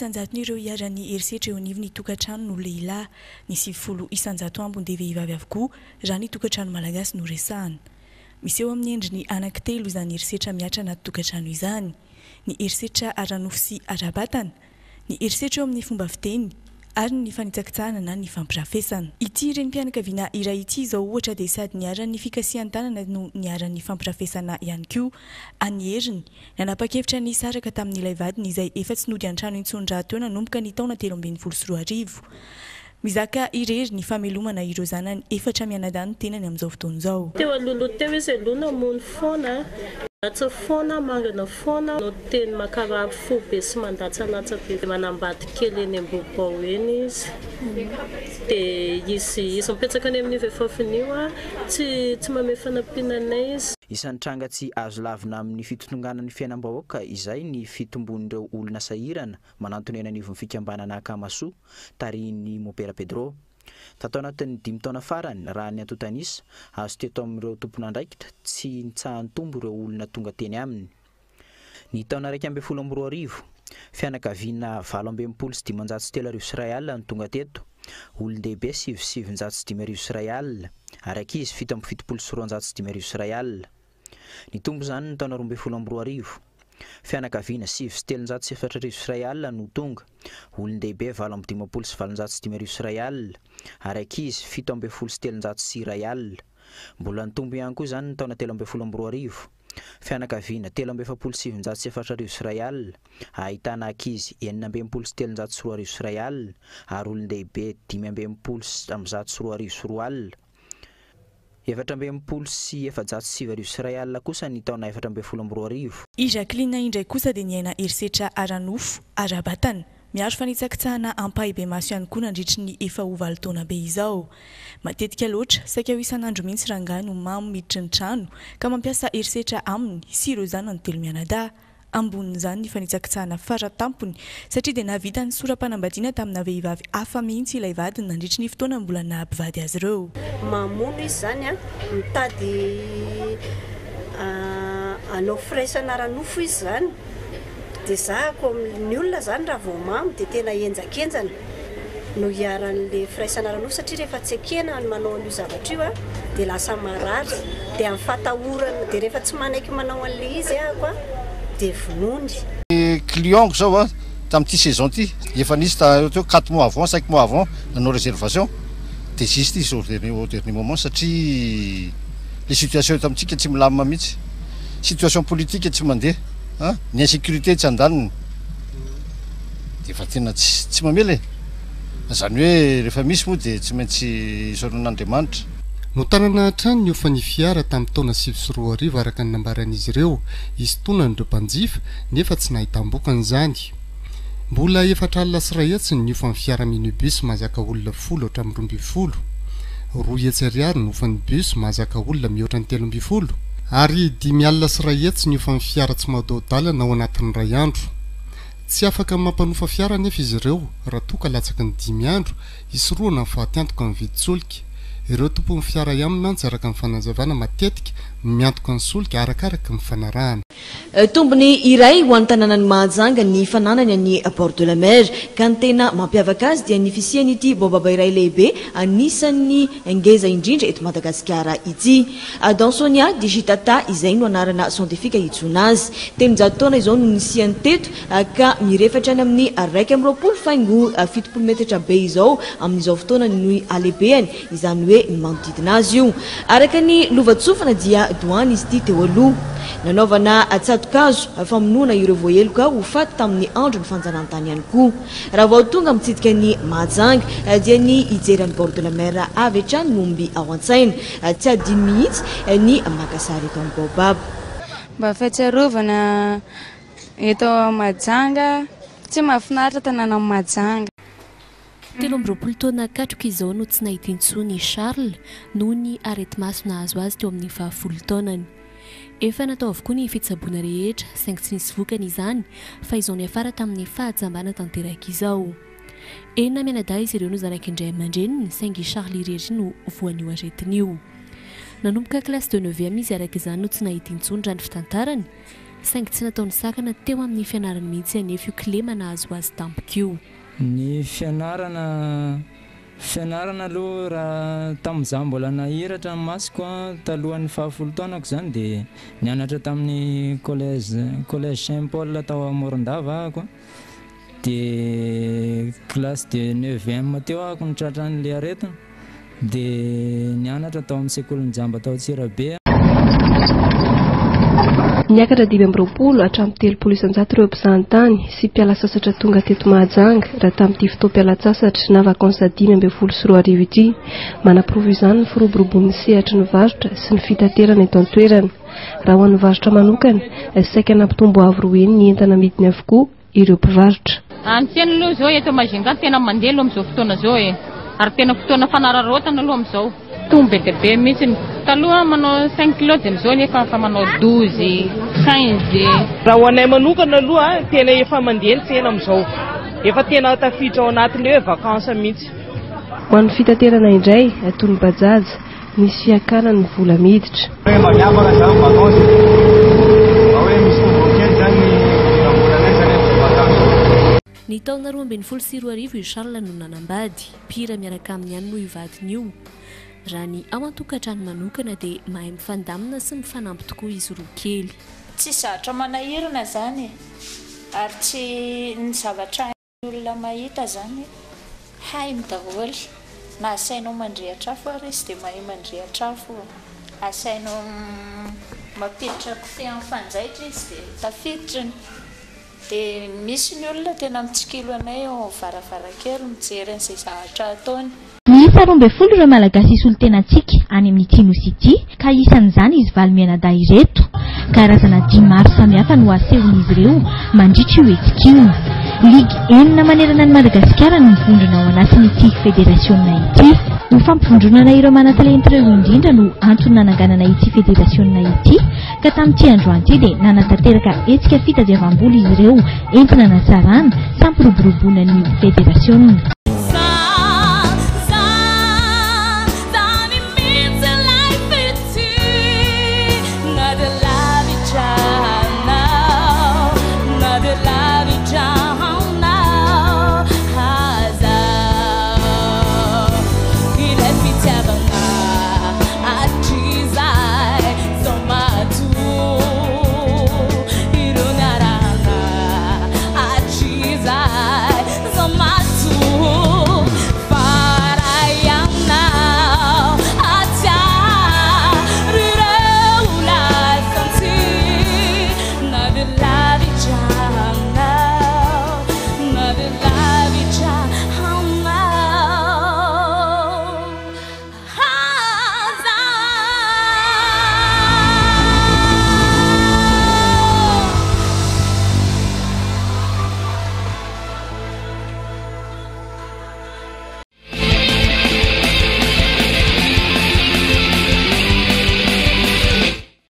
isanjaton'ireo iarany herisetra eo anivony tokantrano no lehilahy, ny 70 isanjato ambony dia vehivavy avokoa raha ny tokantrano malagasy no resahana. Misy eo amin'ny endriny anankitelo izany herisetra miatra anaty tokantrano izany: ny herisetra Aranofo sy Arabatana, ny herisetra eo amin'ny fomba fiteny ary ny fanitsakitsahana na ny fampirafesana. Ity renim-pianakaviana iray ity izao ohatra dia sady niaran'ny fikasihan-tanana no niaran'ny fampirafesana ihany koa. Anyheriny nanapa-kevitra ny saraka tamin'ilay vadiny izay efa tsy nody an-trano intsony teo nanomboka ny taona 2024. Mizaka irery ny famelomana ireo zanany efatra mianadahy tenany amin'izao fotoana izao. Teo aloloha teo izy alona mony foana. Latsa foana, mangana foana, no teny makarary fo be sy mandatsalatsa be manambady kely eny ambobao eny izy. Dia izy mipetsaka any amin'ny vehivaviny tsy mamehy fanampinanay izy. Isan'ny tranga tsy azo lavina amin'ny fitotronganan'ny fiainam-bahoaka izay ny fitombonin'ireo olona sahirana manantony eny anivon'ny fikambanana Kamasoa tarihin'ny Mopera Pedro. Tato anatin'ny 5 taona farany raha ny antotanisa azo teto amin'ireo tompon'andraikitra tsy nitsahan'ny tombo ireo olona tonga teny aminy. Ny taona 2012 fianakaviana 723 ariary ny tonga teto, olon-dehibe 705 ariary ary ankizy 770 ariary. Ny tombo zany ny taona 2012 fianakaviana 704 ariary no tonga, olon-dehibe 705 ariary ary ankizy 770 ariary. Mbola nitombo ihany koa zany ny taona 2012 fianakaviana 377 ariary ahitana ankizy 977 ariary ary olon-dehibe 573 ariary. 777 ariary kosa ny taona 2012. I Jacqueline indray kosa dia niaina herisetra Aranofo, Arabatana. Miaro fanitsakitsahana ampahibe maso ihany koa nandritry ny efa ho 9 taona be izao. Matetika loatra saika ho isan'andro mihitsy rangahy no mamo miditry ny trano ka mampiasa herisetra aminy sy ireo zanany telo mianadahy. Ambonin'izany ny fanitsakitsahana faratampony satria dia navita ny sora-panambadiana tamina vehivavy hafa mihitsy ilay vadiny nandritry ny fotoana mbola nahampivady azy ireo. Mamono izy zany mitady anao firaisana Aranofo izy zany. Dia zahako ny olona zany raha vao mamy dia tena enjakenjana no hiaran'le firaisana Aranofo satria rehefa tsy ekena ny manao an'io zavatra io dia lasa marary dia amin'ny fatahorana dia rehefa tsy manaiky manao an'le izy dia vonony. Client zao tamin'ity saison ity efa nisy teo 4 mois avant 5 mois avant nanao réservation dia juste izy au dernier moment satria les situations tamintsika tsy milamina mihitsy, situation politique tsy mandeha, ny insécurité tsy andaniny dia efa tena tsy mamela zany hoe rehefa misy moa dia tsy maintsy isaonan'Andriamanitra. No tanana hatrany ny ofa ny fiara tamin'ny taona 2024 araka ny nambaran'izy ireo izy tonan'ireo mpanjifa nefa tsy nahitam-bokany zany. Mbola efatra alina sy ray hetsy ny ofa ny fiara minibus mahazaka olona 10 hatramin'ny 12, 2 hetsy ariary ny ofa ny bus mahazaka olona mihoatra ny 13, ary 5 alina sy ray hetsy ny ofa ny fiara tsy mataho-dalana ao anatin'ny ray andro. Tsy afaka mampanofa fiara nefa izy ireo raha toa ka latsaky ny 5 andro isoroana ny fahatiantoka ny viditsolika. Ireo tompon'ny fiara ihany nantsy araka ny fanazavana matetika miantoka ny solika arakaraka ny fanarahana. Tombony iray ho an'ny tanànan'ny Mahajanga ny fananany ny Port de la Mer ka ny tena mampiavaka azy dia ny fisian'ity baobaba iray lehibe anisan'ny ngeza indrindra eto Madagasikara ity. Dansonia digitata izay no anarana sientifika itsoina azy. Telonjato taona izao no nisiany teto ka mirefatra any amin'ny 120 faingo 70 metatra be izao amin'izao fotoana ny alebeany izany hoe ny manodidina azy io. Araka ny lovatsofina dia douane izy ity teo aloha. Nanaovana tsatokazo famonoana ireo voaheloka ho faty tamin'ny andro ny fanjanahantany ihany koa. Raha vao tonga mitsidika ny Mahajanga dia ny hijery Port de la Mer avy hatrany no omby ao an-tsaina. Tsy adino mihitsy ny makasary eto amin'ny baobaba. Mba fahatsiarovana eto Mahajanga, tsy mahafinaritra tanàna Mahajanga. 13 taona katroka izao no tsy nahita intsony Charles noho ny areti-maso nahazo azy teo amin'ny 10 taonany. Efa natao avokoa ny fitsaboana rehetra saingy tsy nisy vokany izany fa izao ny afara tamin'ny fahajambana tanteraka izao. Enina mianadahy izy ireo no zanak'indray aman-dreniny saingy Charles irery no voan'io aretin'io. Nanomboka classe de 9e izy araka izany no tsy nahita intsony raha ny fitantarany saingy tsy nataony sakana teo amin'ny fianarany mihitsy anefa io kilema nahazo azy tampoko io. Ny fianarana aloha raha tamin'izaho mbola nahiratra ny masoko talohan'ny 10 taonako zany dia nianatra tamin'ny collège Saint-Paul tao Morondava ahako dia classe de 9e teo ahako nitratran'ilay aretina dia nianatra tao amin'ny sekolin'ny Jamba tao Tsirabe. Niakatra 2020 hatramin'ny 300 ireo mpizahatany sy mpiala sasatra tonga teto Mahajanga raha tamin'ity fotoam-pialatsasatra na vakansa 2024 ity. Manapirovo izany ny firoborobon'ny sehatra ny varotra sy ny fitaterana eto an-toerana. Raha ho an'ny varotra manokana, saika nampitombo avo roa eny ny entana midiny avokoa ireo mpivarotra. Any tsena aloha zao eto Majunga tena mandeha aloha amin'izao fotoana zao ary tena fotoana fanararaotana aloha amin'izao. Tumbe de be mitsy taloha manao 5 kg amin'izao nefa fa manao 12, 15. Raha ho anay manokana aloha tena efa mandeha ny tsena amin'izao. Efa tena tafiditra ao anatin'ilay vakansa mihitsy. Ho an'ny fitaterana indray atony bajaj misy fiakana ny vola miditra. Ny taona 2024 io Charles no nanambady pira miaraka amin'ny any no ivadiny io. Raha ny ao an-tokantrano manokana dia mahay mifandamina sy mifanampy tokoa izy roa kely. Tsy zavatra manahirana zany ary tsy ny zavatra olona mahita zany hay midaholy na asainao mandrehatra afo ary izy dia mahay mandrehatra afo, asainao mampiditra kofehy amin'ny fanjaitra izy dia tafiditra dia misy ny olona tena mitsikilo anay ao varavarankely mijery an'izay zavatra ataony. Miisa 12 ireo malagasy isy olo-tenantsika any amin'ny Tinosy ity ka isan'izany izy Valimianada ireto. Karazana 10 maro samihafa no asehon'izy ireo mandritra io hetsika io. Ligue 9 manerana ny Madagasikara no mivondrona ao anatin'ity federasiona ity. Ny fampivondronana ireo manatalenta ireo indrindra no antony nananganana ity federasiona ity ka tamin'ity androany ity dia nanatanteraka hetsika fitadiavam-bola izy ireo entina natsarana sampiroboroboana ny federasiona.